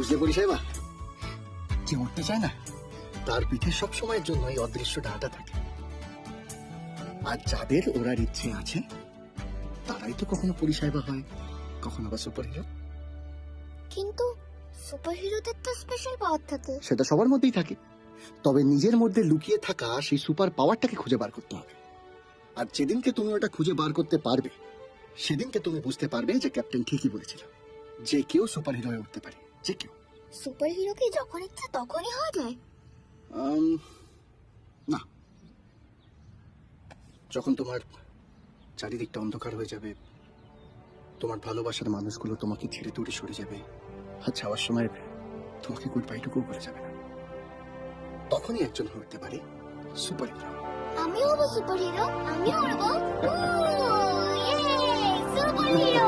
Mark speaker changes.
Speaker 1: বুঝলে পরিষেবা, যে উঠতে চায় না তার পিঠে সব সময়ের জন্য এই অদৃশ্য ডাঁটা থাকে। আর যাদের ওরার ইচ্ছে আছে তারাই তো কখনো পরিষেবা হয়, কখনো বা সুপার হিরো।
Speaker 2: কিন্তু সুপার হিরোদের তো স্পেশাল পাওয়ার থাকে।
Speaker 1: সেটা সবার মধ্যেই থাকে, তবে নিজের মধ্যে লুকিয়ে থাকা সেই সুপার পাওয়ারটাকে খুঁজে বার করতে হবে। আর যেদিনকে তুমি ওটা খুঁজে বার করতে পারবে সেদিনকে তুমি বুঝতে পারবে যে ক্যাপ্টেন ঠিকই বলেছিল, যে কেউ সুপার হিরো হয়ে উঠতে পারে, যে কেউ।
Speaker 2: সুপার হিরো কি যখন ইচ্ছা তখনই হয়ে যায়?
Speaker 1: না, যখন তোমার চারিদিকটা অন্ধকার হয়ে যাবে, তোমার ভালোবাসার মানুষগুলো তোমাকে ছেড়ে দূরে সরে যাবে, আর যাওয়ার সময় তোমাকে গুড বাইটুকু বলে যাবে না, তখনই একজন হয়ে উঠতে পারে সুপার হিরো।
Speaker 2: আমিও হবো সুপার হিরো, আমিও উড়বো। Super hero.